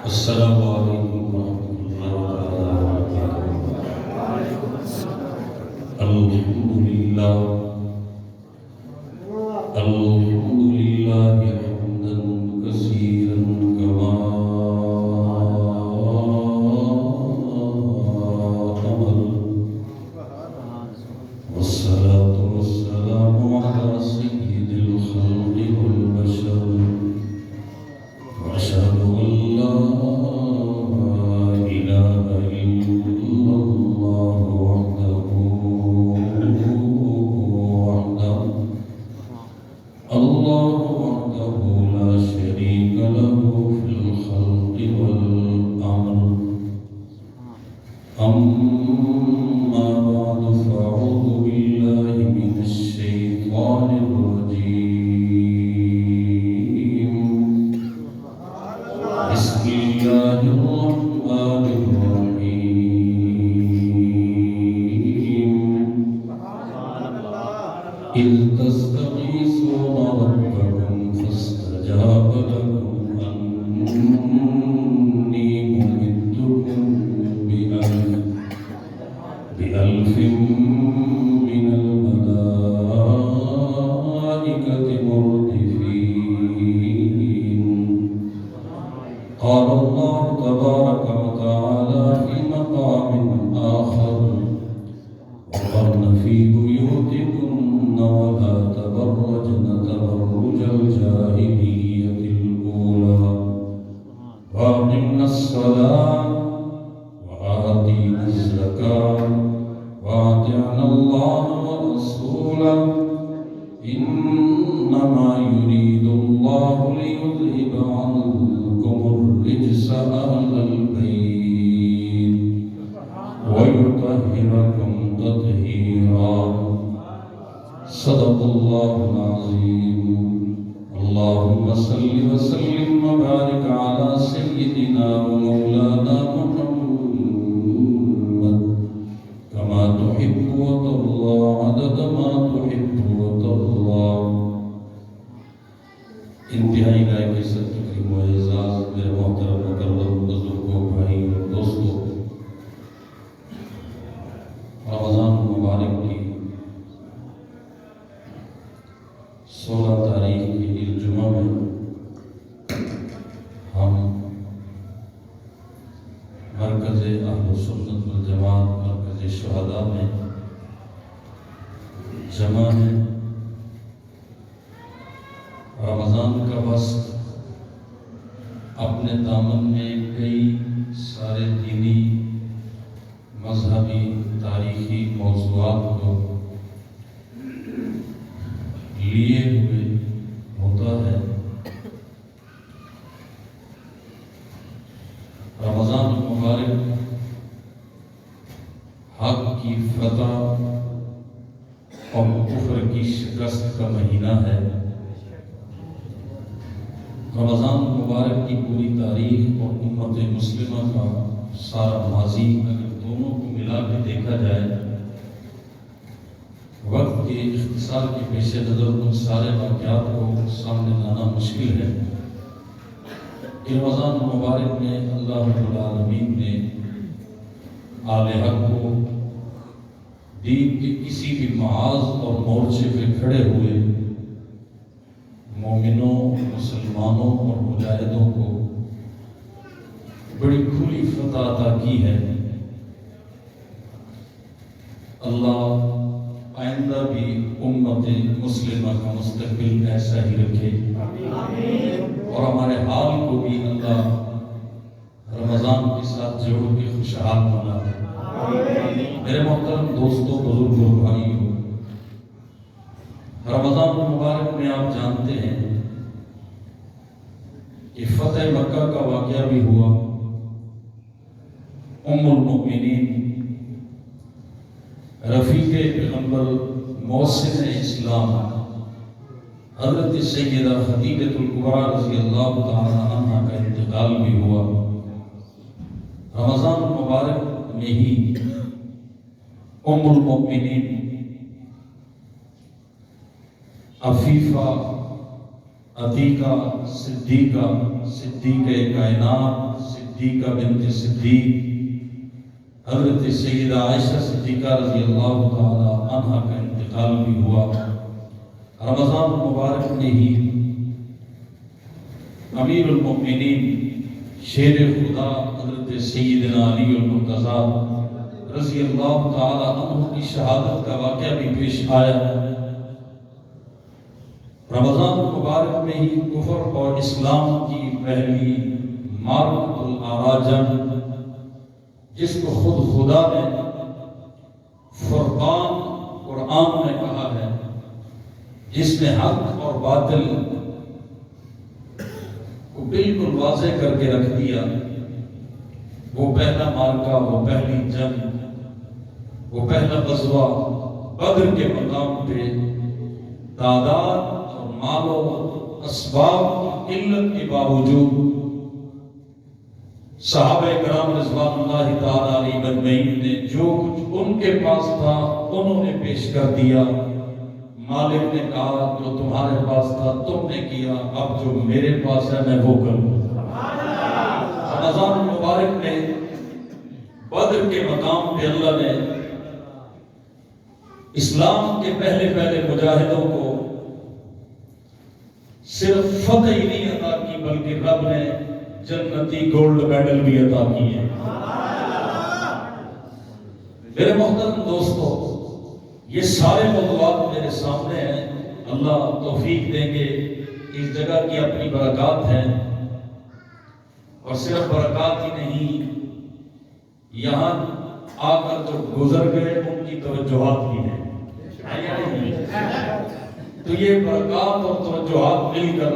السلام علیکم ورحمۃ اللہ وبرکاتہ۔ الحمد للہ حمدا کثیرا کما امر، والصلاة والسلام علی سید الخلق والبشر، وأشهد أن لا إله إلا الله وحده لا شريك له في الخلق والأمر. أما بعد فأعوذ بالله من الشيطان الرجيم. بسم الله الرحمن الرحيم. إذ تستغيثون ربكم فاستجاب لكم أني ممدكم بألف من الملائكة مردفين. قال الله تبارك وتعالى في مقام آخر: وقرن في بيوتكن ولا تبرجن تبرج الجاهلية الأولى وأقمنا الصلاة وآتينا الزكاة وأطعنا الله ورسوله إنما يريد الله ليذهب عنكم الرجس أهل البيت ويطهركم تطهيرا. صدق الله العظيم. اللهم صل وسلم وبارك على سيدنا ومولانا محمد كما تحب وترضى عدد ما تحب وترضى. انتہائی لائق عزت تکریم و اعزاز میرے محترم مکرم بزرگوں، بھائی اور دوستوں، رمضان مبارک کی 16 تاریخ کی عید جمعہ میں ہم مرکز اہل سنت والجماعت، مرکز شہداء میں جمع ہیں. رمضان کا وقت اپنے دامن میں کئی سارے دینی، مذہبی، تاریخی موضوعات کو لیے ہوئے ہوتا ہے. رمضان المبارک حق کی فتح اور کفر کی شکست کا مہینہ ہے. رمضان مبارک کی پوری تاریخ اور امت مسلمہ کا سارا ماضی اگر دونوں کو ملا کے دیکھا جائے، وقت کے اختصار کے پیش نظر ان سارے واقعات کو سامنے لانا مشکل ہے. رمضان مبارک میں اللہ رب العالمین نے آل حق کو دین کے کسی بھی محاذ اور مورچے پہ کھڑے ہوئے مومنوں، مسلمانوں اور مجاہدوں کو بڑی کھلی فتح عطا کی ہے. اللہ آئندہ بھی امت مسلمہ کا مستقبل ایسا ہی رکھے اور ہمارے حال کو بھی اللہ رمضان کے ساتھ جوڑ کے خوشحال بنائے. میرے محترم دوستوں، بزرگوں، بھائیوں، رمضان المبارک میں آپ جانتے ہیں کہ فتح مکہ کا واقعہ بھی ہوا. ام المؤمنین، رفیق پیغمبر، محسن اسلام، حضرت سیدہ خدیجہ الکبریٰ رضی اللہ تعالی عنہ کا انتقال بھی ہوا. رمضان المبارک میں ہی ام المؤمنین عفیفہ عتیقہ صدیقہ، صدیقہ کائنات، صدیقہ بنت صدیق حضرت سیدہ عائشہ صدیقہ رضی اللہ تعالی عنہ کا انتقال بھی ہوا۔ رمضان مبارک میں ہی امیر المؤمنین شیر خدا حضرت سیدنا علی المرتضیٰ رضی اللہ تعالی عنہ کی شہادت کا واقعہ بھی پیش آیا۔ رمضان مبارک میں ہی کفر اور اسلام کی پہلی معرکۃ الاراجم، جس کو خود خدا نے فرقان قرآن میں کہا ہے، جس نے حق اور باطل کو بالکل واضح کر کے رکھ دیا، وہ پہلا معرکہ، وہ پہلی جنگ، وہ پہلا غزوہ بدر کے مقام پہ تعداد اور مال و اسباب کی قلت کے باوجود صحابہ کرام رضوان اللہ تعالی علیہم اجمعین نے جو کچھ ان کے پاس تھا انہوں نے پیش کر دیا۔ مالک نے کہا جو تمہارے پاس تھا تم نے کیا، اب جو میرے پاس ہے میں وہ کروں۔ رمضان مبارک میں بدر کے مقام پہ اللہ نے اسلام کے پہلے مجاہدوں کو صرف فتح ہی نہیں عطا کی، بلکہ رب نے جنتی گولڈ میڈل بھی عطا کی ہے۔ میرے محترم دوستو، یہ سارے موضوعات میرے سامنے ہیں، اللہ توفیق دیں گے۔ اس جگہ کی اپنی برکات ہیں، اور صرف برکات ہی نہیں، یہاں آ کر جو گزر گئے ان کی توجہات بھی ہیں۔ تو یہ برکات اور توجہات مل کر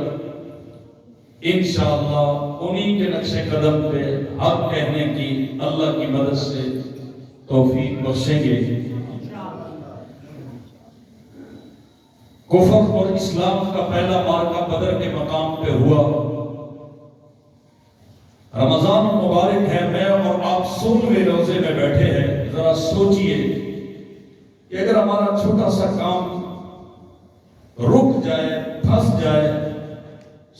انشاءاللہ انہی کے نقش قدم پہ حق کہنے کی اللہ کی مدد سے توفیق بخشیں گے۔ کفر اور اسلام کا پہلا معرکہ بدر کے مقام پہ ہوا۔ رمضان مبارک ہے، میں اور آپ 16ویں روزے میں بیٹھے ہیں۔ ذرا سوچئے کہ اگر ہمارا چھوٹا سا کام رک جائے، پھنس جائے،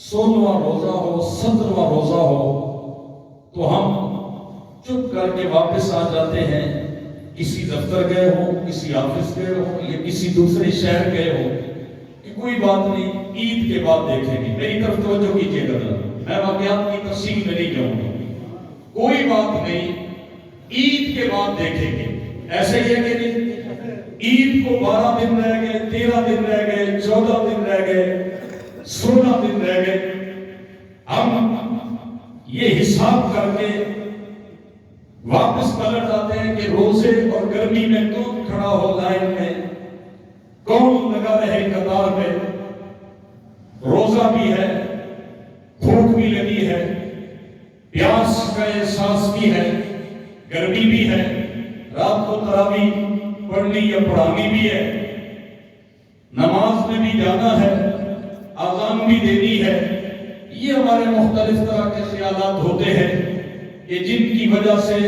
16واں روزہ ہو، 17واں روزہ ہو، تو ہم چپ کر کے واپس آ جاتے ہیں۔ کسی دفتر گئے ہو، کسی آفس گئے ہو، یا کسی دوسرے شہر گئے ہو، کہ کوئی بات نہیں، عید کے بعد دیکھیں گے۔ میری طرف توجہ کیجیے گا، میں واقعات کی تفصیل میں نہیں جاؤں گا۔ کوئی بات نہیں، عید کے بعد دیکھیں گے۔ ایسے ہی ہے کہ نہیں؟ عید کو 12 دن رہ گئے، 13 دن رہ گئے، 14 دن رہ گئے، 16 دن رہ گئے۔ ہم یہ حساب کر کے واپس پلٹ آتے ہیں کہ روزے اور گرمی میں کون کھڑا ہو لائن میں، کون لگا رہے قطار میں۔ روزہ بھی ہے، بھوک بھی لگی ہے، پیاس کا احساس بھی ہے، گرمی بھی ہے، رات کو تراویح پڑھنی یا پڑھانی بھی ہے، نماز میں بھی جانا ہے، اذان بھی دینی ہے۔ یہ ہمارے مختلف طرح کے خیالات ہوتے ہیں کہ جن کی وجہ سے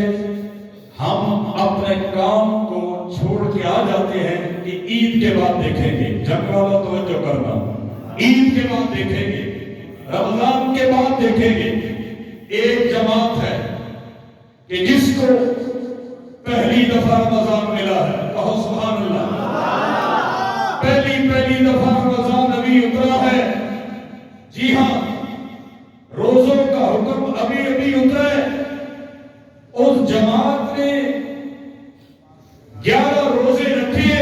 ہم اپنے کام کو چھوڑ کے آ جاتے ہیں کہ عید کے بعد دیکھیں گے۔ جنگ والا توجہ کرنا، عید کے بعد دیکھیں گے، رمضان کے بعد دیکھیں گے۔ ایک جماعت ہے کہ جس کو پہلی دفعہ رمضان ملا ہے، کہو سبحان اللہ۔ پہلی دفعہ رمضان ابھی اترا ہے، جی ہاں، روزوں کا حکم ابھی اترا ہے۔ اس جماعت نے 11 روزے رکھے،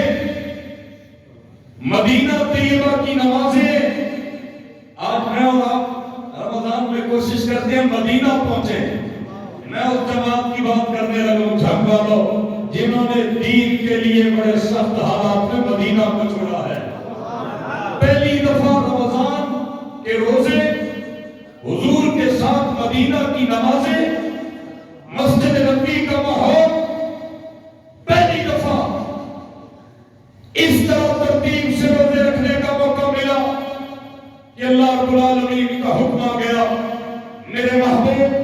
مدینہ طیبہ کی نمازیں۔ آج میں اور آپ رمضان میں کوشش کرتے ہیں مدینہ پہنچے۔ میں اس جماعت کی بات کرنے لگوں، جھنگ والوں، جنہوں نے دین کے لیے بڑے سخت حالات میں مدینہ کو چھوڑا ہے۔ پہلی دفعہ رمضان کے روزے، حضور کے ساتھ مدینہ کی نمازیں، مسجد نبوی کا ماحول، پہلی دفعہ اس طرح ترتیب سے روزے رکھنے کا موقع ملا کہ اللہ رب العالمین کا حکم آ گیا، میرے محبوب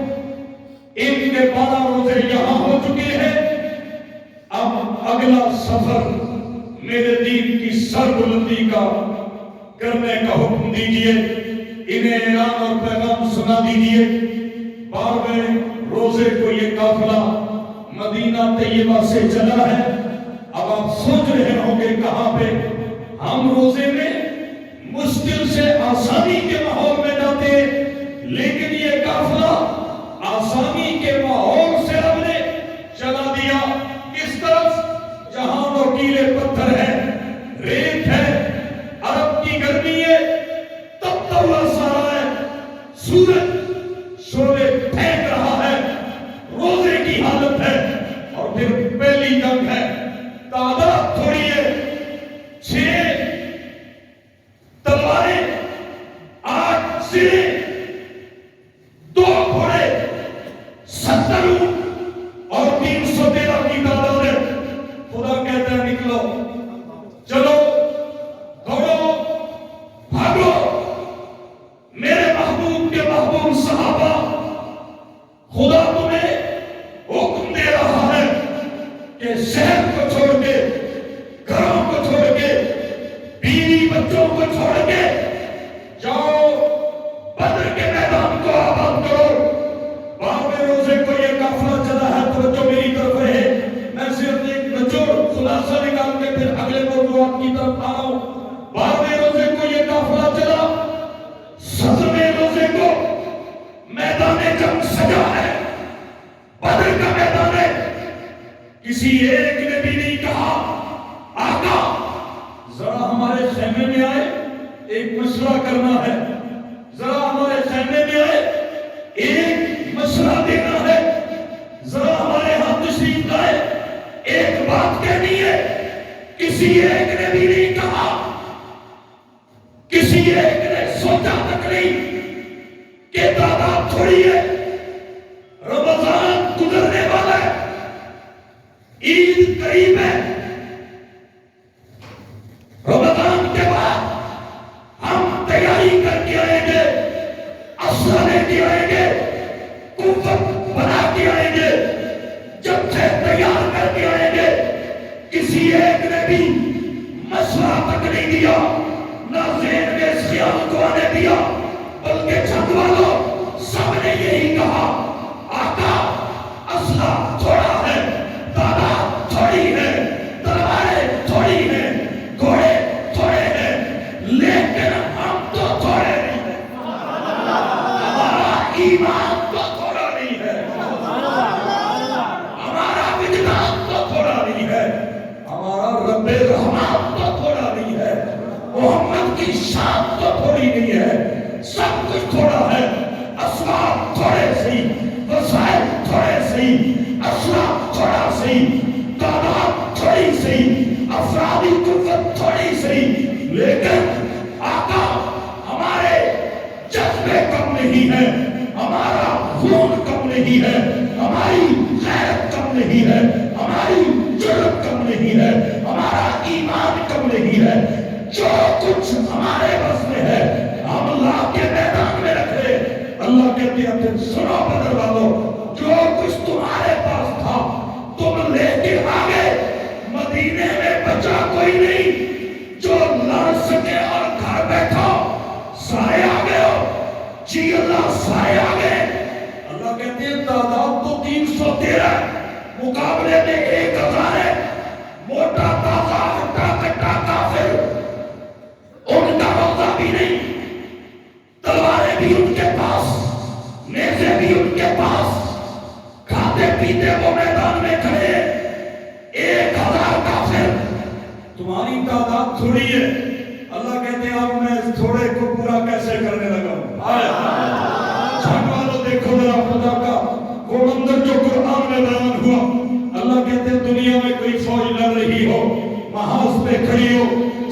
ان کے 12 روزے یہاں ہو چکے ہیں، اب اگلا سفر میرے دین کی سربلندی کا کرنے کا حکم دیجئے۔ انہیں اعلان اور پیغام سنا دیجئے. 12ویں روزے کو یہ قافلہ مدینہ طیبہ سے چلا ہے. اب آپ سوچ رہے ہوں گے کہاں پہ ہم روزے میں مشکل سے آسانی کے ماحول میں جاتے ہیں، لیکن یہ قافلہ آسانی کے ماحول سے ہم نے چلا دیا. کس طرف؟ جہاں نوکیلے پتھر ہے، ریت ہے، عرب کی گرمی ہے، تب ہوا سارا ہے، سورج شعلے پھینک رہا ہے، روزے کی حالت ہے. اور پھر پہلی جنگ ہے، تعداد تھوڑی ہے، 6 تلواریں، 8 سرے، 2 گھوڑے، 70 اونٹ اور 313 کی تعداد ہے. خدا کہتا ہے نکلو، چلو، دوڑو، بھاگو. میرے محبوب کے محبوب صحابہ، خدا تمہیں حکم دے رہا ہے کہ شہر کو چھوڑ کے، گھروں کو چھوڑ کے، بیوی بچوں کو چھوڑ کے جاؤ، بدر کے میدان کو آباد کرو. 12ویں روزے کو یہ قافلہ چلا ہے. توجہ میری طرف رہے، میں صرف ایک نچوڑ خلاصہ نکال کے پھر اگلے موضوعات کی طرف آ رہا ہوں. 12ویں روزے کو یہ قافلہ چلا. 17ویں روزے کو میدان جنگ سجا ہے، بدر کا میدان ہے. کسی ایک نے بھی نہیں کہا آقا ذرا ہمارے خیمے میں آئے، ایک مشورہ کرنا ہے، ذرا ہمارے خیمے میں آئے، ایک مشورہ دینا ہے، ذرا ہمارے ہاں تشریف لائے، ایک بات کہنی ہے. کسی ایک نے بھی نہیں کہا، کسی ایک نے سوچا تک نہیں کہ تعداد تھوڑی ہے، رمضان گزرنے والا ہے، عید قریب ہے، رمضان کے بعد ہم تیاری کر کے آئیں گے، اسلحہ لے کے آئیں گے، قوت بنا کے آئیں گے، جب سے تیار کر کے آئیں گے. کسی ایک نے بھی مشورہ تک نہیں دیا، نہ ذہن میں اس خیال کو آنے دیا، بلکہ چھت والوں سب نے یہی کہا آقا اسلحہ تھوڑا ہے، تعداد تھوڑی ہے، تلواریں تھوڑی ہیں، گھوڑے تھوڑے ہیں، لیکن ہم تو تھوڑے نہیں ہیں، ہمارا ایمان تو تھوڑا نہیں ہے، ہمارا وجدان تو تھوڑا نہیں ہے، ہمارا رب رحمان تو تھوڑا نہیں ہے، محمد کی شان تو تھوڑی نہیں ہے. سب کچھ تھوڑا ہے، اسباب تھوڑے سی، وسائل تھوڑے سی، اسلحہ تھوڑا سی، تعداد تھوڑی سی، افرادی قوت تھوڑی سی، لیکن آقا ہمارے جذبے کم نہیں ہے، ہمارا خون کم نہیں ہے، ہماری غیرت کم نہیں ہے، ہماری جرأت کم نہیں ہے، ہمارا ایمان کم نہیں ہے. جو کچھ ہمارے بس میں ہے ہم اللہ کے میدان میں رکھ لے. اللہ کہتے ہیں پھر سنو بدر والو، جو کچھ تمہارے پاس تھا تم لے کے آگے، مدینے میں بچا کوئی نہیں جو لڑ سکے اور گھر بیٹھا. سارے آگے ہو جی، اللہ سارے آگے. اللہ کہتے ہیں تعداد تو 313 مقابلے میں 1000 ہے. موٹا تازہ ہٹا کٹا کافر، ان کا روزہ بھی نہیں، تلواریں بھی ان کے پاس، نیزے بھی ان کے پاس، کھاتے پیتے وہ میدان میں کھڑے. 1000 کافر، تمہاری تعداد تھوڑی ہے. اللہ کہتے ہیں اب میں اس تھوڑے کو پورا کیسے کرنے لگا ہوں. جھنگ والوں دیکھو ذرا خدا کا وہ منظر جو قرآن میں بیان ہوا. اللہ کہتے ہیں دنیا میں کوئی فوج لڑ رہی ہو، محاذ پہ کھڑی ہو،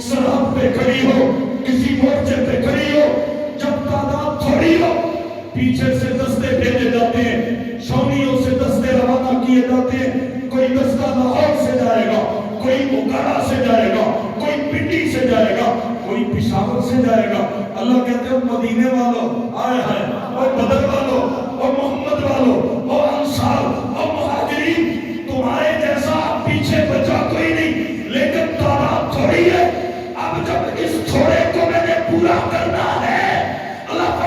سرحد پہ کھڑی ہو، کسی مورچے پہ کھڑی ہو، جب تعداد تھوڑی ہو پیچھے سے دستے بھیجے جاتے ہیں، چھاؤنیوں سے دستے روانہ کیے جاتے ہیں. کوئی دستہ لاہور سے جائے گا، کوئی موکارا سے جائے گا، کوئی پنڈی سے جائے گا، کوئی پشاور سے جائے گا. اللہ کہتے ہیں مدینے والوں آئے ہیں، اور بدر والوں، اور محمد والوں، اور انصار اور مہاجرین، تمہارے جیسا پیچھے بچا کوئی نہیں، لیکن تعداد تھوڑی ہے. اب جب اس تھوڑے کو میں نے پورا کرنا ہے، اللہ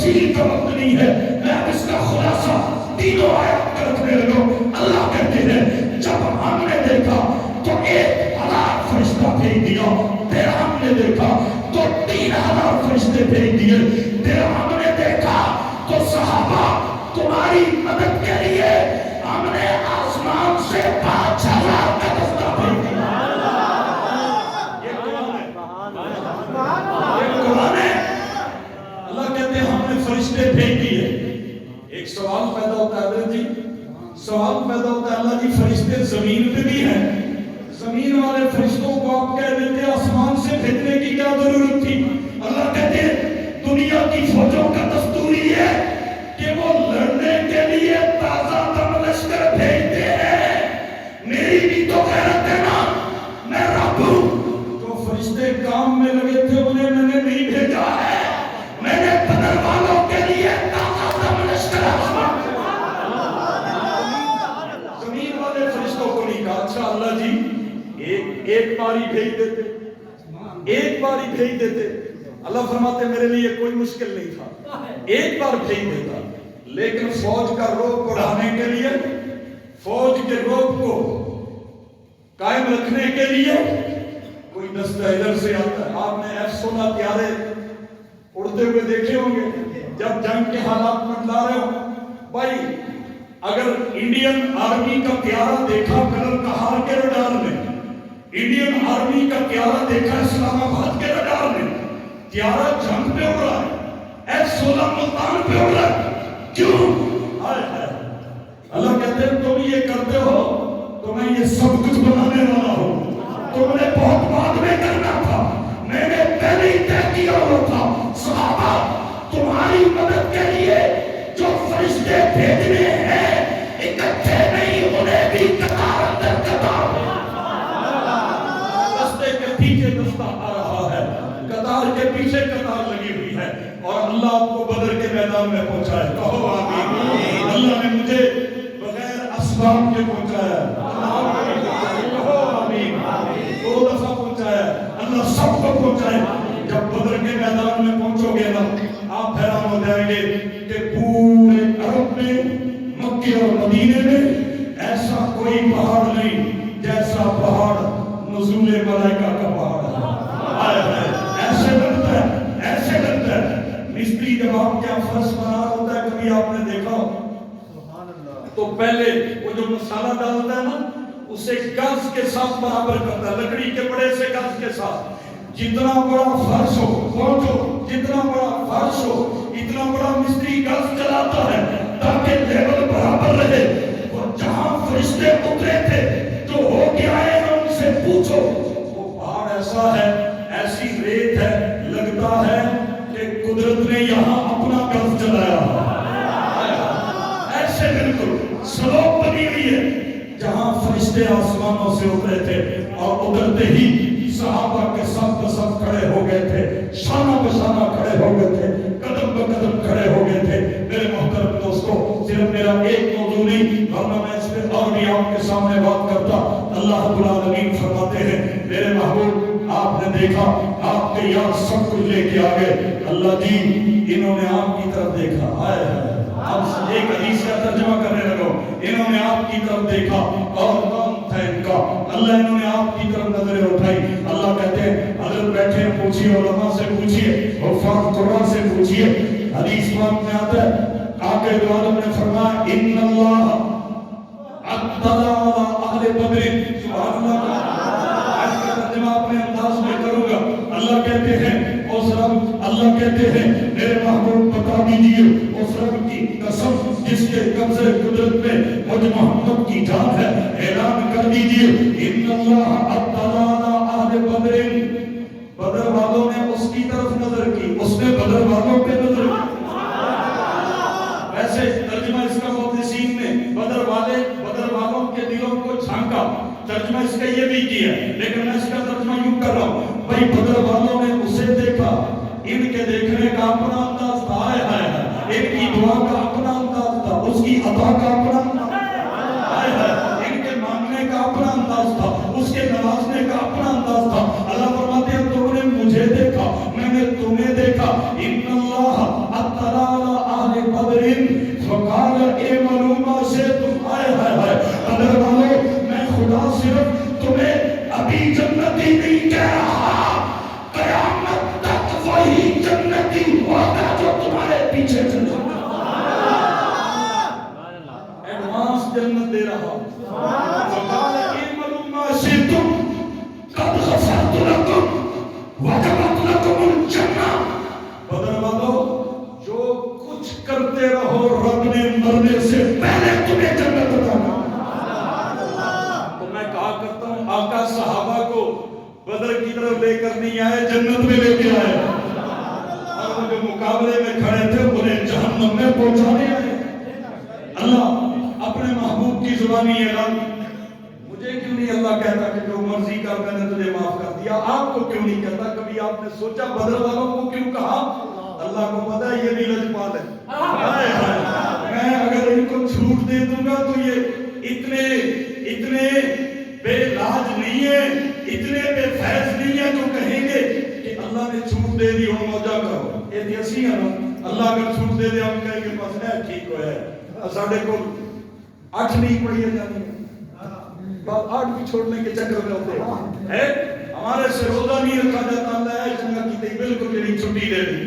تفصیل کا وقت نہیں ہے، میں اب اس کا خلاصہ تینوں آیات کا رکھنے لگا۔ اللہ کہتے ہیں جب ہم نے دیکھا تو 1,000 فرشتہ بھیج دیا، پھر ہم نے دیکھا تو 3,000 فرشتے بھیج دیے، پھر ہم نے دیکھا تو صحابہ تمہاری مدد کے لیے ہم نے آسمان سے 5,000 کا دستہ بھیج دیا۔ اللہ کہتے ہیں ہم نے فرشتے بھیج دیے۔ ایک سوال پیدا ہوتا ہے جی، سوال پیدا ہوتا ہے اللہ جی فرشتے زمین پہ بھی ہیں، زمین والے فرشتوں کو آپ کہہ دیتے آسمان سے بھیجنے کی کیا ضرورت تھی؟ اللہ کہتے ہیں دنیا کی فوجوں کا دستور یہ ہے کہ وہ لڑنے کے لیے تازہ دم لشکر بھیجتے ہیں، میری بھی تو غیرت ہے نا، میں رب ہوں۔ جو فرشتے کام میں لگے تھے انہیں میں نے نہیں بھیجا ہے، میں نے بدر والوں کے لیے تازہ دم لشکر آسمان سے زمین والے فرشتوں کو نہیں کہا اچھا اللہ جی ایک باری بھیج دیتے، ایک باری بھیج دیتے۔ اللہ فرماتے میرے لیے کوئی مشکل نہیں تھا، ایک بار بھیج دیتا، لیکن فوج کا روب بڑھانے کے لیے، فوج کے روب کو قائم رکھنے کے لیے کوئی دستہ ادھر سے آتا ہے۔ آپ نے F-16 طیارے اڑتے ہوئے دیکھے ہوں گے جب جنگ کے حالات منڈلا رہے ہوں۔ بھائی اگر انڈین آرمی کا طیارہ دیکھا کلر کہار کے رڈار میں، انڈین آرمی کا طیارہ دیکھا اسلام آباد کے رڈار میں، طیارہ جنگ پہ اڑ رہا ہے، F-16 ملتان پہ اڑ رہا ہے، کیوں؟ اللہ کہتے ہیں تم یہ کرتے ہو تو میں یہ سب کچھ بنانے والا ہوں، تم نے بہت بعد میں کرنا تھا، میں نے پہلے ہی طے کیا ہوا تھا۔ صحابہ تمہاری مدد کے لیے جو فرشتے بھیجنے ہیں اکٹھے نہیں، انہیں بھی قطار اندر قطار، دستے کے پیچھے دستہ آ رہا ہے، قطار کے پیچھے قطار لگی ہوئی ہے، اور اللہ آپ کو بدر کے میدان میں پہنچائے۔ کہو آمین۔ اللہ نے مجھے بغیر اسباب کے پہنچایا، کہو آمین۔ 2 دفعہ پہنچایا، اللہ سب کو پہنچائے۔ جب بدر کے میدان میں پہنچو گے نا آپ حیران ہو جائیں گے کہ پورے عرب میں، مکے اور مدینے میں ایسا کوئی پہاڑ نہیں جیسا پہاڑ نزول ملائکہ کا پہاڑ ہے۔ ایسے لگتا ہے، ایسے لگتا ہے مستری جب آپ کیا فرش بنا ہوتا ہے، کبھی آپ نے دیکھا تو پہلے وہ جو مسالہ ڈالتا ہے نا اسے گز کے ساتھ برابر کرتا ہے، لکڑی کے بڑے سے گز کے ساتھ۔ جتنا بڑا فرش ہو، پہنچو جتنا بڑا فرش ہو اتنا بڑا مستری گز چلاتا ہے تاکہ لیول برابر رہے۔ اور جہاں فرشتے اترے تھے جو ہو کے آئے ہیں ان سے پوچھو، وہ پہاڑ ایسا ہے، ایسی ریت ہے، لگتا ہے کہ قدرت نے یہاں اپنا گز چلایا، ایسے بالکل سلوک بنی ہوئی ہے۔ جہاں فرشتے آسمانوں سے اترے تھے اور اترتے ہی صحابہ کے سب بسب کھڑے ہو گئے تھے، شانہ بشانہ کھڑے ہو گئے تھے، قدم بقدم کھڑے ہو گئے تھے۔ میرے محترم دوستو صرف میرا ایک موضوع نہیں ورنہ میں اس پہ اور بھی آپ کے سامنے بات کرتا۔ اللہ رب العالمین فرماتے ہیں میرے محبوب آپ نے دیکھا آپ کے یاد سب کچھ لے کے آگے، اللہ جی انہوں نے آپ کی طرف دیکھا، آئے اب ایک حدیث کا ترجمہ کرنے لگو، انہوں نے آپ کی طرف دیکھا اور کون تھا ان کا، اللہ انہوں نے آپ کی طرف نظریں اٹھائی۔ اللہ کہتے ہیں حضرت بیٹھے ہیں، پوچھئے علماء سے پوچھئے، حفاظ قرآن سے پوچھئے، حدیث پاک میں آتا ہے آقا دو عالم نے فرمایا ان اللہ اطلع علی اہل بدر، سبحان اللہ، آج کا ترجمہ اپنے انداز میں کروں گا۔ اللہ کہتے ہیں اس رب، اللہ کہتے ہیں میرے محبوب بتا دیجئے اس رب کی قسم جس کے قبضے قدرت میں مجھ محمد کی جان ہے، اعلان کر دیجئے ان اللہ اطلع علی اہل بدر، بدر والوں نے اس کی طرف نظر کی، اس نے بدر والوں پہ نظر کی۔ ویسے ترجمہ اس کا محدثین نے بدر والوں کے دلوں کو جھانکا، ترجمہ اس کا یہ بھی کیا ہے، لیکن میں اس کا ترجمہ یوں کر رہا ہوں بھائی بدر والوں نے اسے دیکھا، ان کے دیکھنے کا اپنا انداز تھا، ان کی دعا کا اپنا انداز تھا، اس کی عطا کا اپنا انداز تھا، ان کے مانگنے کا اپنا انداز تھا، اس کے نوازنے کا اپنا انداز تھا۔ اللہ فرماتے ہیں تم نے مجھے دیکھا، میں نے تمہیں دیکھا، ان اللہ اطلع طرف لے کر نہیں آئے، جنت میں لے کے آئے، اور وہ جو مقابلے میں کھڑے تھے انہیں جہنم میں پہنچانے آئے۔ اللہ اپنے محبوب کی زبانی اعلان، مجھے کیوں نہیں اللہ کہتا کہ جو مرضی کر میں نے تجھے معاف کر دیا؟ آپ کو کیوں نہیں کہتا؟ کبھی آپ نے سوچا بدر والوں کو کیوں کہا؟ اللہ کو پتا ہے یہ بھی لجپال ہے، میں اگر ان کو چھوٹ دے دوں گا تو یہ اتنے بے لاج نہیں ہے، اتنے بے فیض نہیں ہے جو کہیں گے کہ اللہ نے چھوٹ دے دی ہوں موجہ کرو۔ یہ تھی اسی ہے نا، اللہ اگر چھوٹ دے دے ہم کہیں گے بس ہے ٹھیک ہو ہے، ساڑھے کو 8 نہیں پڑھی ہے جانی بات 8 بھی چھوڑنے کے چکر میں ہوتے ہیں، ہمارے سے روزہ نہیں رکھا جاتا، اللہ ہے چنگا کی تے بالکل تیری چھٹی دے دی۔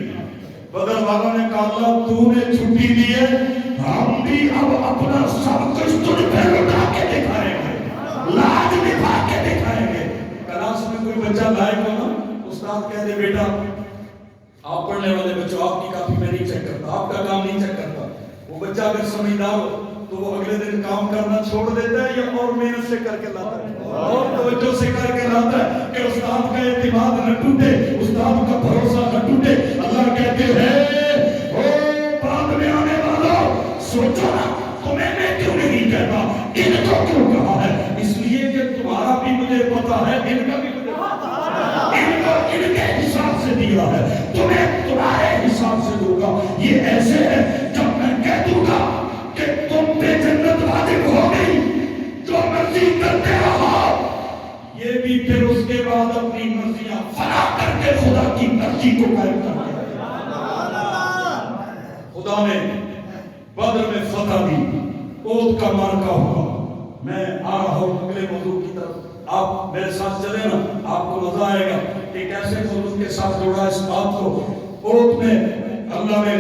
بدر والوں نے کہا اللہ تو نے چھٹی دی ہے، ہم بھی اب اپنا سب کچھ تجھ پہ لٹا کے دکھائیں گے، لاج دکھا کے دکھائیں گے۔ کلاس میں کوئی بچہ لائق ہو نا، استاد کہہ دے بیٹا آپ پڑھنے والے بچوں آپ کی کاپی میں نہیں چیک کرتا، آپ کا کام نہیں چیک کرتا، وہ بچہ اگر سمجھدار ہو تو وہ اگلے دن کام کرنا چھوڑ دیتا ہے یا اور محنت سے کر کے لاتا ہے، اور توجہ سے کر کے لاتا ہے کہ استاد کا اعتماد نہ ٹوٹے، استاد کا بھروسہ نہ ٹوٹے۔ اللہ کہتے ہیں او بعد میں آنے والوں سوچو نا تمہیں میں کیوں نہیں کہتا، ان کو کیوں کہا ہے؟ اس لیے کہ تمہارا بھی مجھے پتا ہے، ان کا بھی مجھے پتا ہے، ان کو ان کے حساب سے دیا ہے، تمہیں تمہارے حساب سے دوں گا۔ یہ ایسے ہے جب میں کہہ دوں گا کہ تم پہ جنت واجب ہو گئی، جو مرضی کرتے رہو، یہ بھی پھر اس کے بعد اپنی مرضیاں فنا کر کے خدا کی مرضی کو قائم کر دیا۔ خدا نے بدر میں فتح دی، احد کا معرکہ ہوا۔ میں آ رہا ہوں اگلے موضوع کی طرف، آپ میرے ساتھ چلیں نا، آپ کو مزہ آئے گا کہ کیسے موضوع کے ساتھ جوڑا اس بات کو۔ احد میں اللہ نے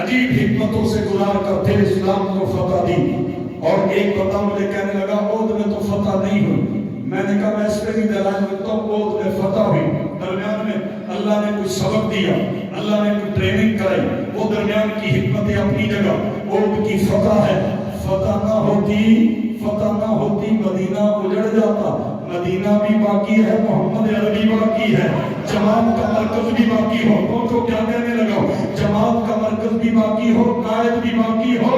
عجیب حکمتوں سے گزار کر پھر اسلام کو فتح دی، اور ایک بتا مجھے کہنے لگا احد میں تو فتح نہیں ہوئی، میں نے کہا میں اس پہ بھی دلائل دیتا ہوں، احد میں فتح ہوئی، درمیان میں اللہ نے کوئی سبق دیا، اللہ نے کوئی ٹریننگ کرائی، وہ درمیان کی حکمتیں اپنی جگہ۔ احد کی فتح ہے، فتح نہ ہوتی مدینہ اجڑ جاتا، مدینہ بھی باقی ہے، محمد عربی باقی ہے، جماعت کا مرکز بھی باقی ہو، تو کیا کہنے لگا، جماعت کا مرکز بھی باقی ہو، قائد بھی باقی ہو،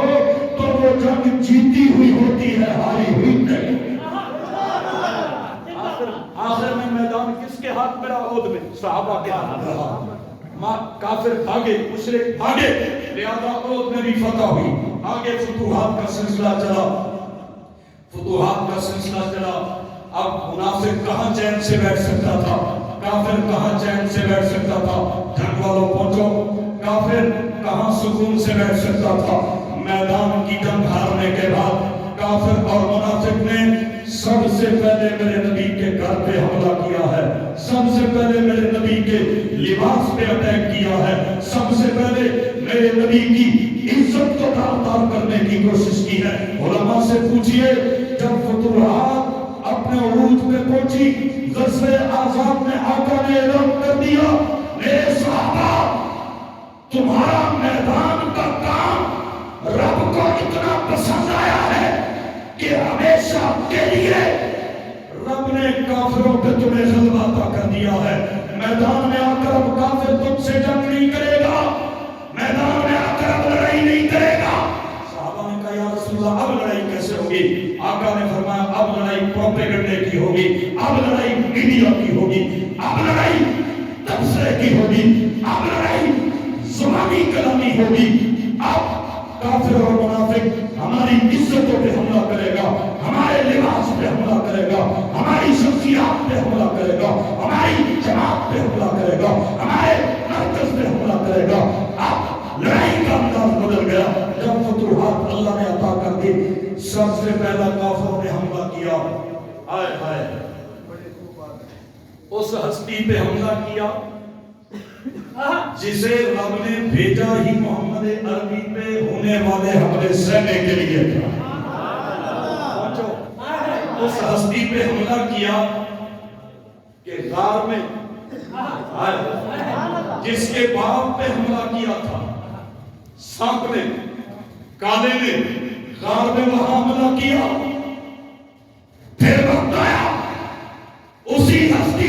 تو وہ جنگ جیتی ہوئی ہوتی ہے، ہاری ہوئی نہیں۔ آخر میں میدان کس کے ہاتھ میں رہا؟ احد میں صحابہ کے ہاتھ میں رہا، کافر بھاگے، مشرک بھاگے، لہذا احد میں بھی فتح ہوئی۔ آگے فتوحات کا سلسلہ چلا، اب منافق کہاں چین سے بیٹھ سکتا تھا، کافر کہاں چین سے بیٹھ سکتا تھا؟ جنگ والوں پہنچو، کافر کہاں سکون سے بیٹھ سکتا تھا؟ میدان کی جنگ ہارنے کے بعد کافر اور منافق نے سب سے پہلے میرے نبی کے گھر پہ حملہ کیا ہے، سب سے پہلے میرے نبی کے لباس پہ اٹیک کیا ہے، سب سے پہلے میرے نبی کی عزت کو داغدار کرنے کی کوشش کی ہے۔ علماء سے پوچھئے جب فتوحات اپنے عروج پہ پہنچی، غزوہ احزاب میں آقا نے اعلان کر دیا میرے صحابہ تمہارا میدان کا کام رب کو اتنا پسند آیا ہے کہ ہمیشہ کے لیے رب نے کافروں پہ تمہیں غلبہ عطا کر دیا ہے۔ میدان میں آ کر اب کافر تم سے جنگ نہیں کرے گا، میدان میں آ کر اب لڑائی نہیں کرے گا۔ صحابہ نے کہا یا رسول اللہ اب لڑائی کیسے ہوگی؟ آقا نے فرمایا اب لڑائی پروپیگنڈے کی ہوگی، اب لڑائی میڈیا کی ہوگی، اب لڑائی تبصرے کی ہوگی، اب لڑائی زبانی کلامی ہوگی۔ اب کافر اور منافق ہماری عزتوں پہ حملہ کرے گا، ہمارے لباس پہ حملہ کرے گا، ہماری شخصیات پہ حملہ کرے گا، ہماری جماعت پہ حملہ کرے گا، ہمارے مرکز پہ حملہ کرے گا۔ اب لڑائی کا انداز بدل گیا۔ جب فتوحات اللہ نے عطا کر دی، سب سے پہلا کافروں نے حملہ کیا، ہائے ہائے اس ہستی پہ حملہ کیا جسے رب نے بھیجا ہی محمد عربی پہ ہونے والے حملے سہنے کے لیے تھا۔ اس ہستی پہ حملہ کیا کہ غار میں جس کے باپ پہ حملہ کیا تھا، سانپ نے، کالے نے غار میں وہاں حملہ کیا۔ پھر وقت آیا اسی ہستی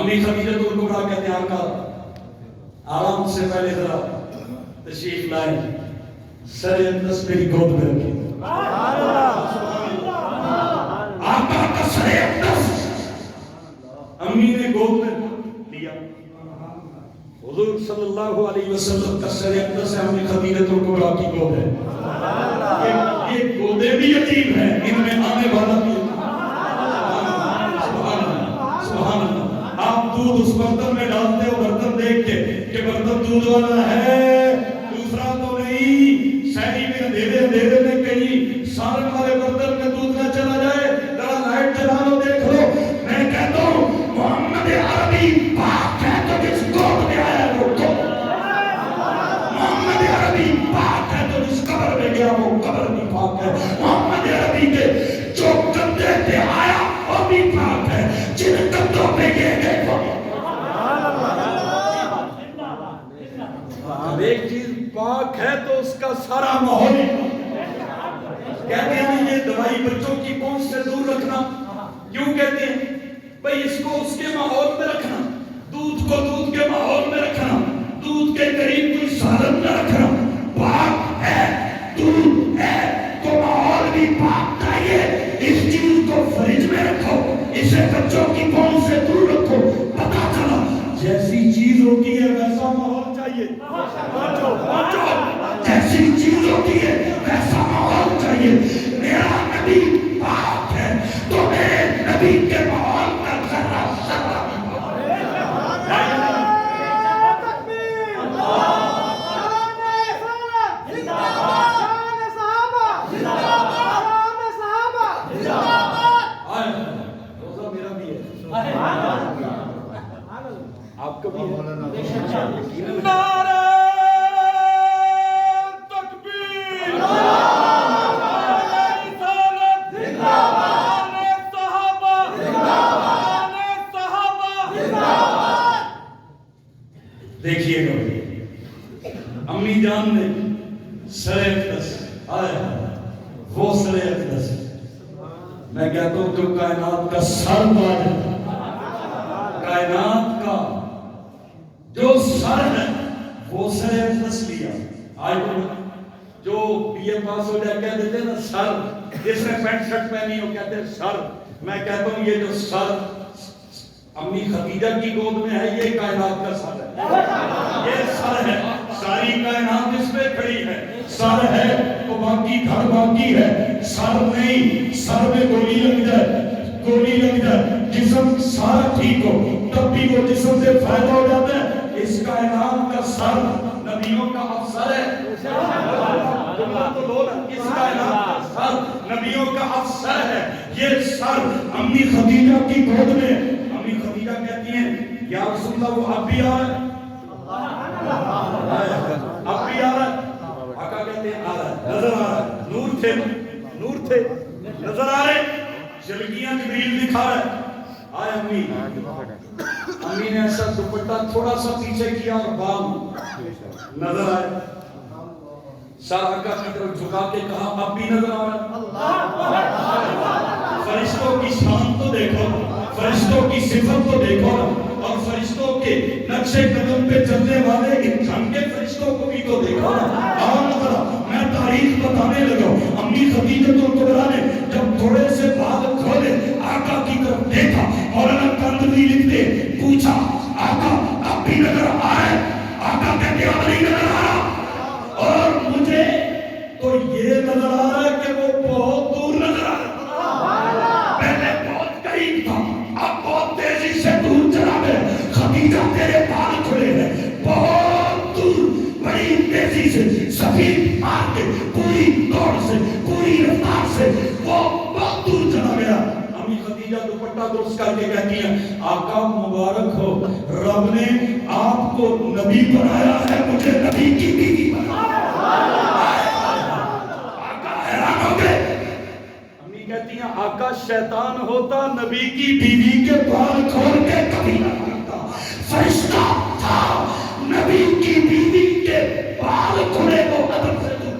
امی خدیجہ الکبریٰ کہتے ہیں آقا آرام سے پہلے ذرا تشریف لائیں، سر اقدس میری گود میں رکھیں۔ آقا کا سر اقدس امی نے گود میں لیا۔ حضور صلی اللہ علیہ وسلم کا سر اقدس ہے، امی خدیجہ الکبریٰ کی گود ہے۔ یہ گودیں بھی عجیب ہیں، ان میں آنے والا بھی دودھ اس برتن میں ڈالتے ہو، برتن دیکھ کے کہ برتن دودھ والا ہے، دوسرا تو نہیں، شہری میں اندھیرے میں کہیں سارن والے برتن میں دودھ نہ چلا جائے، ذرا لائٹ چلا لو دیکھ لو۔ میں کہتا ہوں محمد عربی پاک ہے تو جس گود میں آیا وہ گود، محمد عربی پاک ہے تو جس قبر میں گیا وہ قبر بھی پاک ہے، محمد عربی کے جو کندھے پہ آیا وہ بھی پاک ہے، جن کندھوں پہ یہ گئے وہ۔ ایک چیز پاک ہے تو اس کا سارا ماحول، کہتے ہیں یہ دوائی بچوں کی پہنچ سے دور رکھنا، کیوں کہتے ہیں؟ بھئی اس کو اس کے ماحول میں رکھنا، دودھ کو دودھ کے ماحول میں رکھنا، دودھ کے قریب کوئی سالن نہ رکھنا۔ پاک ہے، دودھ ہے تو ماحول بھی پاک چاہیے، اس چیز کو فریج میں رکھو، اسے بچوں کی پہنچ سے دور رکھو۔ پتا چلا جیسی چیز ہوتی ہے ویسا ماحول چاہیے، جیسی چیز ہوتی ہے ویسا ماحول چاہیے۔ میرا نبی پاک ہے تو میرے نبی کے ماحول کا ذرا ذرا آپ کو بھی ہے۔ نعرہ تکبیر، دیکھیے گا امی جان نے سر اقدس آیا، وہ سر اقدس میں کہتا ہوں جو کائنات کا سر ہے، کائنات کا جو سر ہے وہ سر اقدس لیا۔ آج جو بی اے پاس ہو جائے کہہ دیتے ہیں نا سر، جس نے پینٹ شرٹ پہنی ہو کہتے ہیں سر، میں کہتا ہوں یہ جو سر امی خدیجہ کی گود میں ہے یہ کائنات کا سر ہے، یہ سر ہے، ساری کائنات اس پہ کھڑی ہے، سر ہے تو باقی گھر باقی ہے، سر نہیں سر میں گولی لگ جائے جسم سارا ٹھیک ہو تب بھی وہ جسم سے فائدہ ہو جاتا ہے۔ اس کائنات کا سر نبیوں کا افسر ہے، اس کائنات کا سر نبیوں کا افسر ہے، یہ سر امی خدیجہ کی گود میں۔ امی خدیجہ کہتی ہیں یا رسول اللہ وہ اب بھی آ رہا ہے، اب بھی آ رہا ہے؟ آقا کہتے ہیں آ رہا ہے، نظر آ رہا ہے، نور تھے نظر آ رہے، جلگیاں جبریل دکھا رہا ہے۔ آئے امی نے ایسا دوپٹہ تھوڑا سا پیچھے کیا اور بال نظر آئے، سر آقا کی طرف جھکا کے کہا اب بھی نظر آ رہا ہے۔ فرشتوں کی شان تو دیکھو، فرشتوں کی صفت تو دیکھو، اور فرشتوں کے نقش قدم پہ چلنے والے انسان کے فرشتوں کو بھی تو دیکھو۔ میں تاریخ بتانے لگا، امی خدیجہ الکبریٰ نے جب تھوڑے سے بال کھولے آقا کی طرف دیکھا، مولانا کاندھلی لکھتے پوچھا آقا اب بھی نظر آ رہا ہے؟ آقا کہتے اب نہیں نظر آ رہا، اور مجھے تو یہ نظر آ رہا ہے کہ وہ بہت دور نظر آ رہا ہے، پہلے بہت قریب تھا اب بہت تیزی سے دور چلا گیا۔ خدیجہ تیرے بال کھلے ہیں بہت دور، بڑی تیزی سے سفید مار کے پوری دوڑ سے پوری رفتار سے وہ بہت دور چلا گیا۔ امی خدیجہ دوپٹہ درست کر کے کہتی ہیں آقا مبارک ہو، رب نے آپ کو نبی بنایا ہے، مجھے نبی کی بیوی بنایا۔ آقا حیران ہو گئے، امی کہتی ہیں آقا شیطان ہوتا نبی کی بیوی کے بال کھول کے کبھی نہ کرتا، فرشتہ تھا نبی کی بیوی کے بال کھلے کو ادب سے دور۔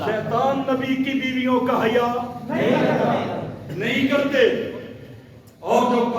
شیطان نبی کی بیویوں کا حیا نہیں کرتے، اور جو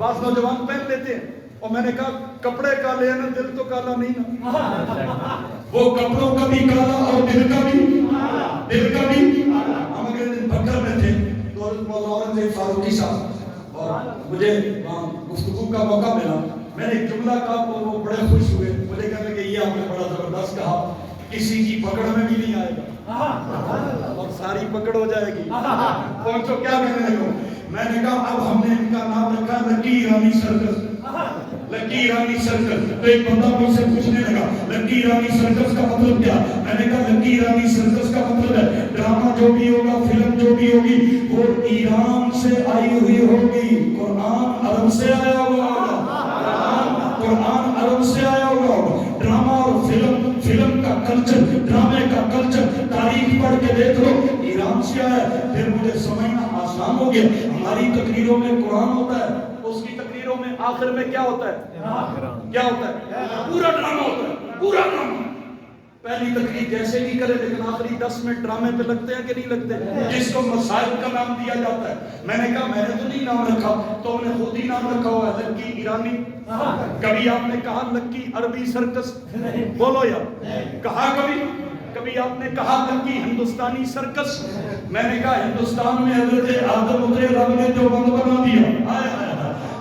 بعض نوجوان پہن لیتے ہیں اور میں نے کہا کپڑے کالے ہیں نا دل تو کالا نہیں نا وہ کپڑوں کا بھی کالا اور دل کا بھی ہم اگلے دن بکر میں تھے تو مولانا اورنگزیب فاروقی صاحب اور مجھے وہاں گفتگو کا موقع ملا میں نے ایک جملہ کہا تو وہ بڑے خوش ہوئے مجھے کہنے کہ یہ آپ نے بڑا زبردست کہا کسی کی پکڑ میں بھی نہیں آئے گا اور ساری پکڑ ہو جائے گی پہنچو کیا کہنے لگو میں نے کہا اب ہم نے ان کا نام رکھا لکی ایرانی سرکس لکی ایرانی سرکس تو ایک بندہ مجھ سے پوچھنے لگا لکی ایرانی سرکس کا مطلب کیا میں نے کہا لکی ایرانی سرکس کا مطلب ہے ڈرامہ جو بھی ہوگا فلم جو بھی ہوگی وہ ایران سے آئی ہوئی ہوگی قرآن عرب سے آیا ہوا ہوگا قرآن عرب سے آیا ہوا ہوگا ڈرامہ اور فلم کا کلچر ڈرامے کا کلچر تاریخ پڑھ کے دیکھ لو ایران سے آیا پھر مجھے سمجھنا آسان ہو گیا ہماری تقریروں میں قرآن ہوتا ہے اس کی تقریروں میں آخر میں کیا ہوتا ہے کیا ہوتا ہے پورا ڈرامہ ہوتا ہے پورا ڈرامہ پہلی تقریر جیسے بھی کرے لیکن آخری 10 منٹ ڈرامے پہ لگتے ہیں کہ نہیں لگتے جس کو مسائل کا نام دیا جاتا ہے میں نے کہا میں نے تو نہیں نام رکھا تو انہیں خود ہی نام رکھا ہوا ہے لکی ایرانی کبھی آپ نے کہا لکی عربی سرکس بولو یار کہا کبھی آپ نے کہا لکی ہندوستانی سرکس میں نے کہا ہندوستان میں حضرت آدم اترے رب نے جو بند بنا دیا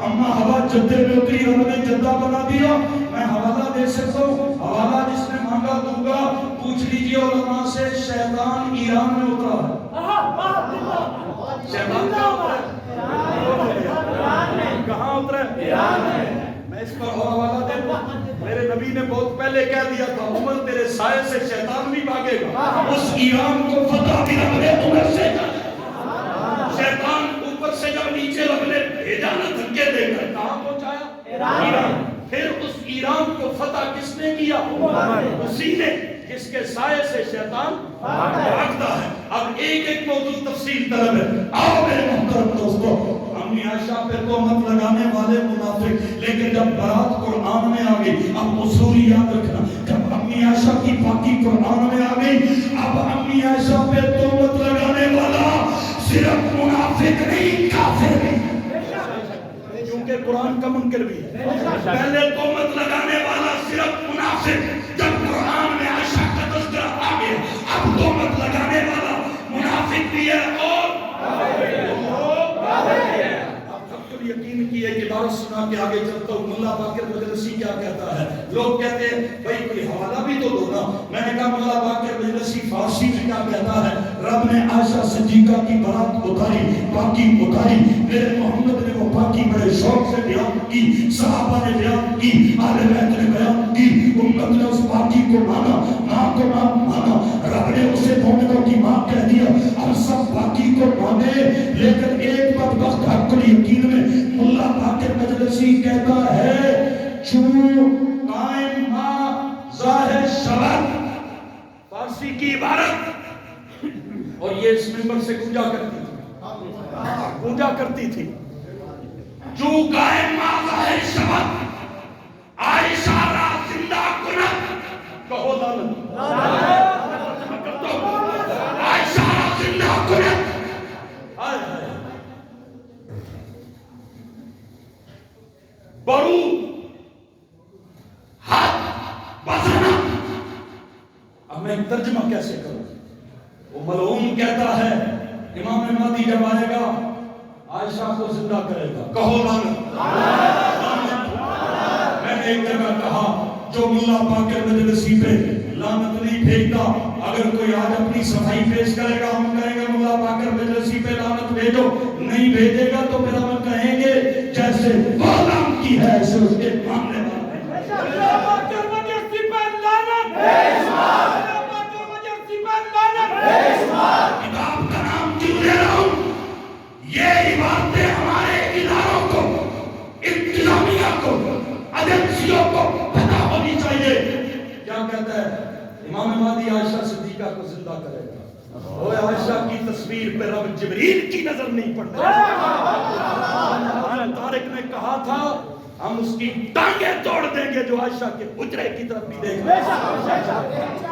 اما ہوا جدے میں اتری رب نے جدہ بنا دیا میں حوالہ دے سکتا ہوں حوالہ جس نے مانگا دوں گا پوچھ لیجئے علماء سے شیطان ایران میں اترا ہے شیطان کہاں اترا ہے ایران میں میں اس پر حوالہ دے دوں میرے نبی نے بہت پہلے کہہ دیا تھا عمر تیرے سائے سے شیطان بھی بھاگے گا اس ایران کو فتح بھی رب نے عمر سے شیطان اوپر سے جب نیچے رب نے بھیجا نہ دھکے دے کر کہاں پہنچایا ایران پھر اس ایران کو فتح کس نے کیا اسی نے جس کے سائے سے شیطان بھاگتا ہے اب ایک موضوع تفصیل طلب ہے آؤ میرے محترم دوستو امی عائشہ پہ تہمت لگانے والے منافق لیکن جب برات قرآن میں آ گئی اب اصول یاد رکھنا جب امی عائشہ کی پاکی قرآن میں آ گئی اب امی عائشہ پہ تہمت لگانے والا صرف منافق نہیں کافر نہیں کیونکہ قرآن کا منکر بھی ہے پہلے تہمت لگانے والا صرف منافق جب قرآن میں عائشہ کا تذکرہ آ گیا اب تہمت لگانے والا منافق بھی ہے اور یقین کی ایک عبارت سنا کے آگے چلتا ہوں ملا باقر مجلسی کیا کہتا ہے لوگ کہتے ہیں بھائی کوئی حوالہ بھی تو دو نا میں نے کہا ملا باقر مجلسی فارسی میں کیا کہتا ہے رب نے عائشہ صدیقہ کی برات اتاری پاکی اتاری میرے محمد نے وہ پاکی بڑے شوق سے بیان کی صحابہ نے بیان کی اہل بیت نے بیان کی امت نے اس پاکی کو مانا ماں کو مانا رب نے اسے مومنوں کی ماں کہہ دیا ہم سب پاکی کو مانے لیکن ایک بدبخت حق الیقین میں ملا باقر مجلسی کہتا ہے چون قائم ماں ظاہر شبت فارسی کی عبارت اور یہ اس ممبر سے گونجا کرتی تھی جو قائم ماں ظاہر شبت عائشہ را زندہ کنت کہو لالت عائشہ را زندہ کنت برو ہاتھ بسنا اب میں ترجمہ کیسے کروں وہ ملعون کہتا ہے امام مہدی جب آئے گا عائشہ کو زندہ کرے گا کہو لعنت میں نے ایک جگہ کہا جو ملا باقر مجلسی پہ لعنت نہیں بھیجتا اگر کوئی آج اپنی صفائی پیش کرے گا ہم کہیں گے ملا باقر مجلسی پہ لعنت بھیجو نہیں بھیجے گا تو پھر ہم کہیں گے جیسے غلام کی ہے ایسے اس کے ماننے والے ملا باقر مجلسی پہ لعنت کتاب کا نام کیوں لے رہا ہوں یہ عبارتیں ہمارے اداروں کو انتظامیہ کو ایجنسیوں کو پتہ ہونی چاہیے کیا کہتا ہے امام مہدی عائشہ صدیقہ کو زندہ کرے گا وہ عائشہ کی تصویر پہ رب جبریل کی نظر نہیں پڑتا طارق نے کہا تھا ہم اس کی ٹانگیں توڑ دیں گے جو عائشہ کے حجرے کی طرف بھی دیکھ لیں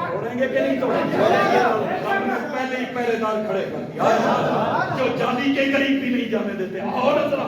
توڑیں گے کہ نہیں توڑیں گے ہم نے پہلے ہی پہرے دار کھڑے کر دیا جو جالی کے قریب بھی نہیں جانے دیتے اور ذرا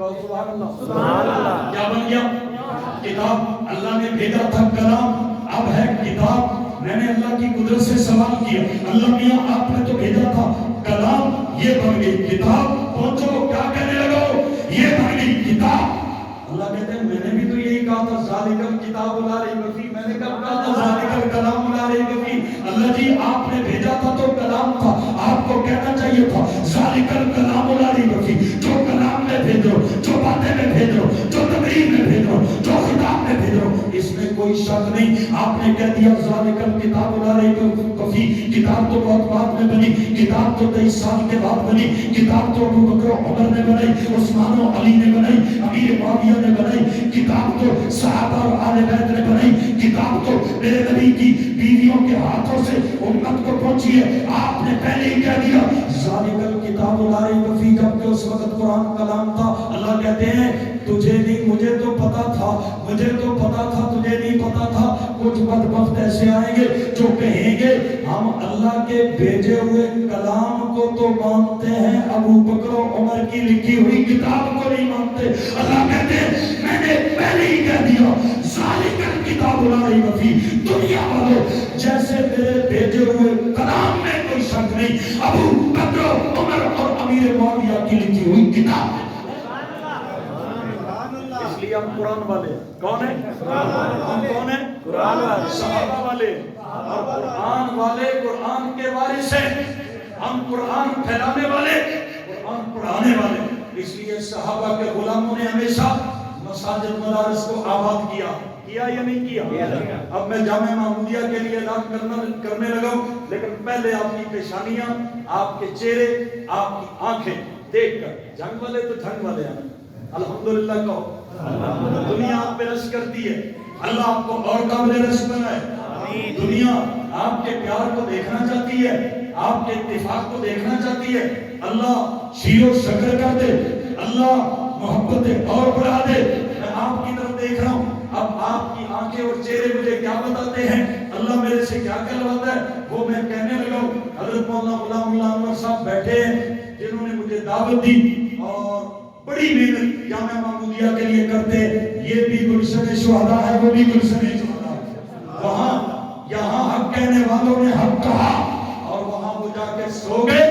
کہو سبحان اللہ. کیا بن گیا؟ کتاب. اللہ نے بھیجا تھا کلام، اب ہے کتاب. میں نے اللہ کی قدرت سے سوال کیا، اللہ میاں آپ نے تو بھیجا تھا کلام، یہ بن گئی کتاب. پہنچو کیا کہنے لگو؟ یہ بن گئی کتاب. اللہ کہتے ہیں میں نے بھی تو یہی کہا تھا ذالک الکتاب لا ریب فیہ. میں نے کب کہا تھا ذالک الکلام لا ریب فیہ؟ اللہ جی آپ نے بھیجا تھا تو کلام تھا، آپ کو کہنا چاہیے تھا ذالک الکلام لا ریب فیہ. جو کلام میں بھیجو، جو باتیں میں بھیجو، جو تقریر میں بھیجو، جو خطاب میں بھیجو، اس میں کوئی شک نہیں. آپ نے کہہ دیا ذالک الکتاب لا ریب فیہ. کتاب تو بہت بعد میں بنی، کتاب تو 23 سال کے بعد بنی، کتاب تو ابو بکر و عمر نے بنائی، عثمان و علی نے بنائی، امیر معاویہ نے بنائی، کتاب تو صحابہ اور آل بیت نے بنائی، کتاب تو میرے نبی کی بیویوں کے ہاتھوں سے امت کو پہنچی ہے. آپ نے پہلے ہی کہہ دیا ذالک الکتاب لا ریب فیہ، جبکہ اس وقت قرآن کلام تھا. اللہ کہتے ہیں تجھے نہیں مجھے تو پتا تھا، مجھے تو پتا تھا تجھے نہیں پتا تھا. کچھ بدبخت ایسے آئیں گے جو کہیں گے ہم اللہ کے بھیجے ہوئے کلام کو تو مانتے ہیں، ابو بکر و عمر کی لکھی ہوئی کتاب کو نہیں مانتے. اللہ کہتے ہیں میں نے پہلے ہی کہہ دیا ذالک الکتاب لا ریب فیہ. دنیا والوں جیسے میرے بھیجے ہوئے کلام میں کوئی شک نہیں، ابو بکر و عمر اور امیر معاویہ کی لکھی ہوئی کتاب. اس لیے ہم قرآن والے. کون ہیں؟ ہم کون ہیں؟ قرآن والے، صحابہ والے اور قرآن والے، قرآن کے وارث ہیں. ہم قرآن پھیلانے والے، قرآن پڑھانے والے. اس لیے صحابہ کے غلاموں نے ہمیشہ مساجد مدارس کو آباد کیا یا نہیں کیا؟ اب میں جامع محمودیہ کے لیے اعلان کرنے لگا ہوں، لیکن پہلے آپ کی پیشانیاں، آپ کے چہرے، آپ کی آنکھیں دیکھ کر. جنگ والے تو جنگ والے ہیں، الحمدللہ کہو. دنیا آپ پہ رشک کرتی ہے، اللہ آپ کو اور قابل رشک بنائے. دنیا آپ کے پیار کو دیکھنا چاہتی ہے، آپ کے اتفاق کو دیکھنا چاہتی ہے. اللہ شیر و شکر کر دے، اللہ محبتیں اور بڑھا دے. میں آپ کی طرف دیکھ رہا ہوں، اب آپ کی آنکھیں اور چہرے مجھے کیا بتاتے ہیں، اللہ میرے سے کیا کہلواتا ہے وہ میں کہنے لگا ہوں. حضرت مولانا غلام اللہ انور صاحب بیٹھے ہیں جنہوں نے مجھے دعوت دی اور بڑی محنت جامع محمودیہ کے لیے کرتے. یہ بھی گلشن شہداء ہے، وہ بھی گلشن شہداء ہے. وہاں یہاں حق کہنے والوں نے حق کہا اور وہاں وہ جا کے سو گئے.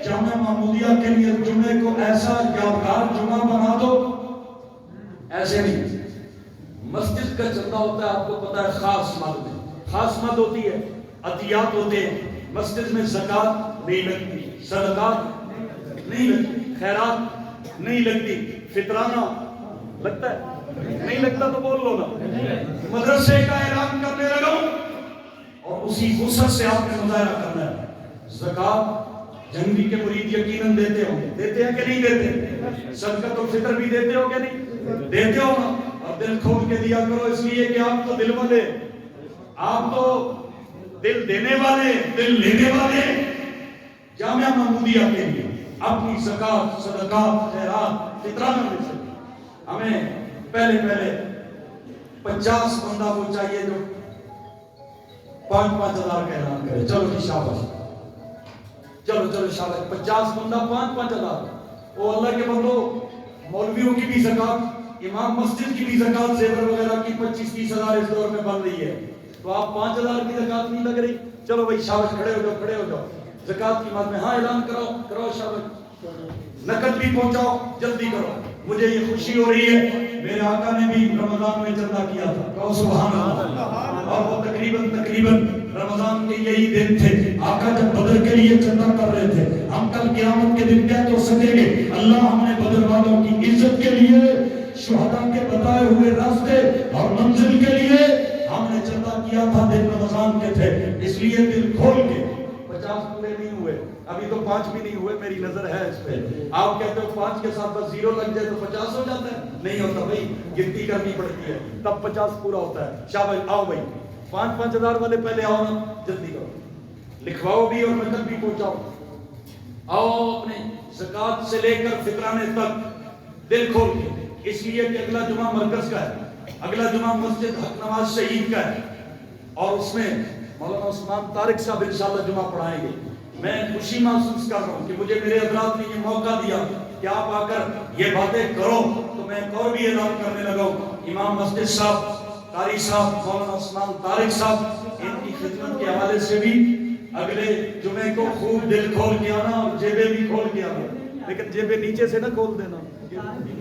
جامع محمودیہ کے لیے جمعے کو ایسا یادگار جمعہ بنا دو. ایسے نہیں، مسجد کا چندہ ہوتا ہے آپ کو پتا ہے، خاص مال میں خاص مال ہوتی ہے، عطیات ہوتے ہیں. مسجد میں زکوٰۃ نہیں لگتی، صدقات نہیں لگتی، خیرات نہیں لگتی، فطرانہ لگتا ہے نہیں لگتا تو بول لو نا. مدرسے کا اعلان کرنے لگا ہوں اور اسی وسعت سے آپ نے مظاہرہ کرنا ہے. زکوٰۃ جنگی کے مرید یقیناً دیتے ہو، دیتے ہیں کہ نہیں دیتے؟ صدقۃ الفطر بھی دیتے ہو کہ نہیں دیتے ہو نا؟ اور دل کھول کے دیا کرو، اس لیے کہ آپ تو دل والے، آپ تو دل دینے والے، دل لینے والے. جامع محمودیہ کے لیے اپنی زکوٰۃ، صدقات، خیرات، فطرانہ میں سے ہمیں پہلے 50 بندہ وہ چاہیے جو 5-5 ہزار کا اعلان کرے. چلو جی شاباش، چلو شاباش. 50 بندہ 5-5 ہزار. وہ اللہ کے بندو، مولویوں کی بھی زکوٰۃ، امام مسجد کی بھی زکوٰۃ، زیور وغیرہ کی 25-30 ہزار اس دور میں بن رہی ہے، تو آپ 5 ہزار کی زکوٰۃ نہیں لگ رہی. چلو بھائی شاباش، کھڑے ہو جاؤ. زکوٰۃ کی بات میں ہاں اعلان کرو شاباش. نقد بھی پہنچاؤ، جلدی کرو. مجھے یہ خوشی ہو رہی ہے میرے آقا نے بھی رمضان میں چندہ کیا تھا. کہو سبحان اللہ. اور وہ تقریباً رمضان کے یہی دن تھے آقا جب بدر کے لیے چندہ کر رہے تھے. ہم کل قیامت کے دن کہہ تو سکیں گے اللہ ہم نے بدر والوں کی عزت کے لیے، شہداء کے بتائے ہوئے راستے اور منزل کے لیے ہم نے چندہ کیا تھا. دن رمضان کے تھے، اس لیے دل کھول کے. 50 پورے نہیں ہوئے، ابھی تو 5 بھی نہیں ہوئے، میری نظر ہے اس پہ. آپ کہتے ہو 5 کے ساتھ بس 0 لگ جائے تو 50 ہو جاتا ہے. نہیں ہوتا بھائی، گنتی کرنی پڑتی ہے تب 50 پورا ہوتا ہے. شاباش، آؤ بھائی 5-5 ہزار والے پہلے آؤ نا، جلدی کرو، لکھواؤ بھی اور نقد بھی پہنچاؤ. آؤ اپنے زکوٰۃ سے لے کر فطرانے تک دل کھول کے. اس لیے کہ اگلا جمعہ مرکز کا ہے، اگلا جمعہ مسجد حق نواز شہید کا ہے اور اس میں مولانا عثمان طارق صاحب انشاءاللہ جمعہ پڑھائیں گے. میں خوشی محسوس کر رہا ہوں کہ مجھے میرے حضرات نے یہ موقع دیا کہ آپ آ کر یہ باتیں کرو تو میں ایک اور بھی اعلان کرنے لگا ہوں. امام مسجد صاحب، قاری صاحب مولانا عثمان طارق صاحب، ان کی خدمت کے حوالے سے بھی اگلے جمعے کو خوب دل کھول کے آنا اور جیبیں بھی کھول کے آنا. لیکن جیبیں نیچے سے نہ کھول دینا،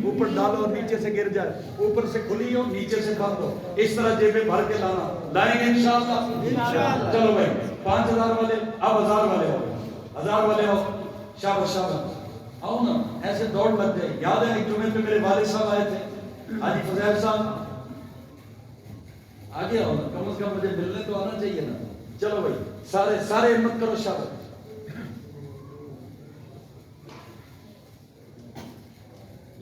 اوپر ڈالو اور نیچے سے گر جائے، اوپر سے کھلی ہو نیچے سے بند ہو، اس طرح جیبیں بھر کے لانا. لائیں گے انشاءاللہ. چلو بھائی 5000 والے اب 1000 والے ہو، 1000 والے ہو. شاباش شاباش، آؤ نا، ایسے دوڑ لگ جائے. یاد ہے ایک جمعے پہ میرے والد صاحب آئے تھے، حاجی فضیل صاحب. آگے آؤ نا، کم از کم مجھے ملنے تو آنا چاہیے نا. چلو بھائی سارے ہمت کرو. شاباش.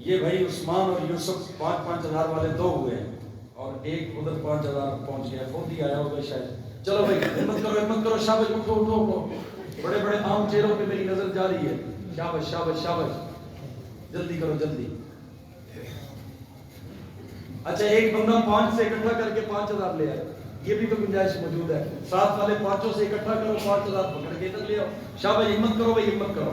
یہ بھائی عثمان اور یوسف 5,000 والے 2 ہوئے ہیں اور ایک ادھر 5,000 پہنچ گیا، خود ہی آیا ہوگا شاید. چلو بھائی ہمت کرو. شاباش. اٹھو. بڑے بڑے عام چہروں پہ میری نظر جا رہی ہے. شاباش شاباش شاباش. جلدی کرو جلدی. اچھا ایک بندہ 5 سے اکٹھا کر کے 5,000 لے آئے، یہ بھی تو گنجائش موجود ہے. 7 والے 5 سے اکٹھا کرو، 5,000 پکڑ کے ادھر لے آؤ. شاباش. ہمت کرو بھائی، ہمت کرو.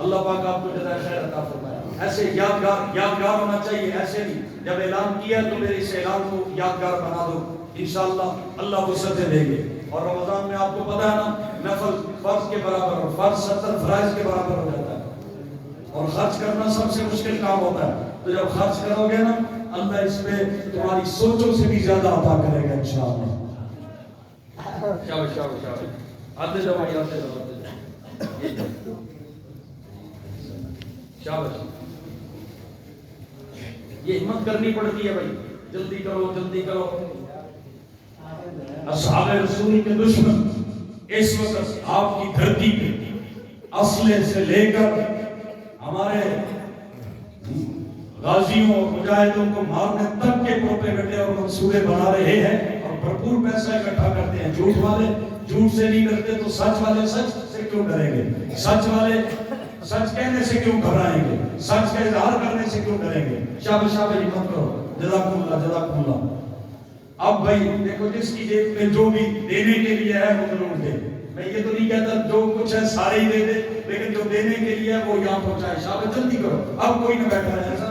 اللہ پاک آپ کو جزائے خیر عطا فرمائے. ایسے یادگار ہونا چاہیے. ایسے نہیں جب اعلان کیا تو میرے اس اعلان کو یادگار بنا دو. انشاءاللہ اللہ وسعتیں دیں گے. اور رمضان میں آپ کو پتا ہے نا، نفل فرض کے برابر اور فرض 70 فرائض کے برابر ہو جاتا ہے، اور خرچ کرنا سب سے مشکل کام ہوتا ہے. تو جب خرچ کرو گے نا، اللہ اس پہ تمہاری سوچوں سے بھی زیادہ عطا کرے گا انشاءاللہ. شاباش. آتے جاؤ. شاباش. یہ ہمت کرنی پڑتی ہے بھائی. جلدی کرو. اصحاب رسول کے دشمن اس وقت آپ کی دھرتی پہ اسلحے سے لے کر ہمارے غازیوں اور مجاہدوں کو مارنے تک کے پروپیگنڈے اور منصوبے بنا رہے ہیں اور بھرپور پیسہ اکٹھا کرتے ہیں. جھوٹ والے جھوٹ سے نہیں ڈرتے تو سچ والے سچ سے کیوں ڈریں گے؟ سچ والے سچ کہنے سے کیوں گھبرائیں گے؟ سچ کا اظہار کرنے سے کیوں ڈریں گے؟ شاباش ہمت کرو. جزاکم اللہ. اب بھائی دیکھو، جس کی جیب میں جو بھی دینے کے لیے ہے وہ ضرور دے. میں یہ تو نہیں کہتا جو کچھ ہے سارے ہی دے دے، لیکن جو دینے کے لیے ہے وہ یہاں پہنچائے. شاباش. جلدی کرو. اب کوئی نہ بیٹھا ہے، ایسا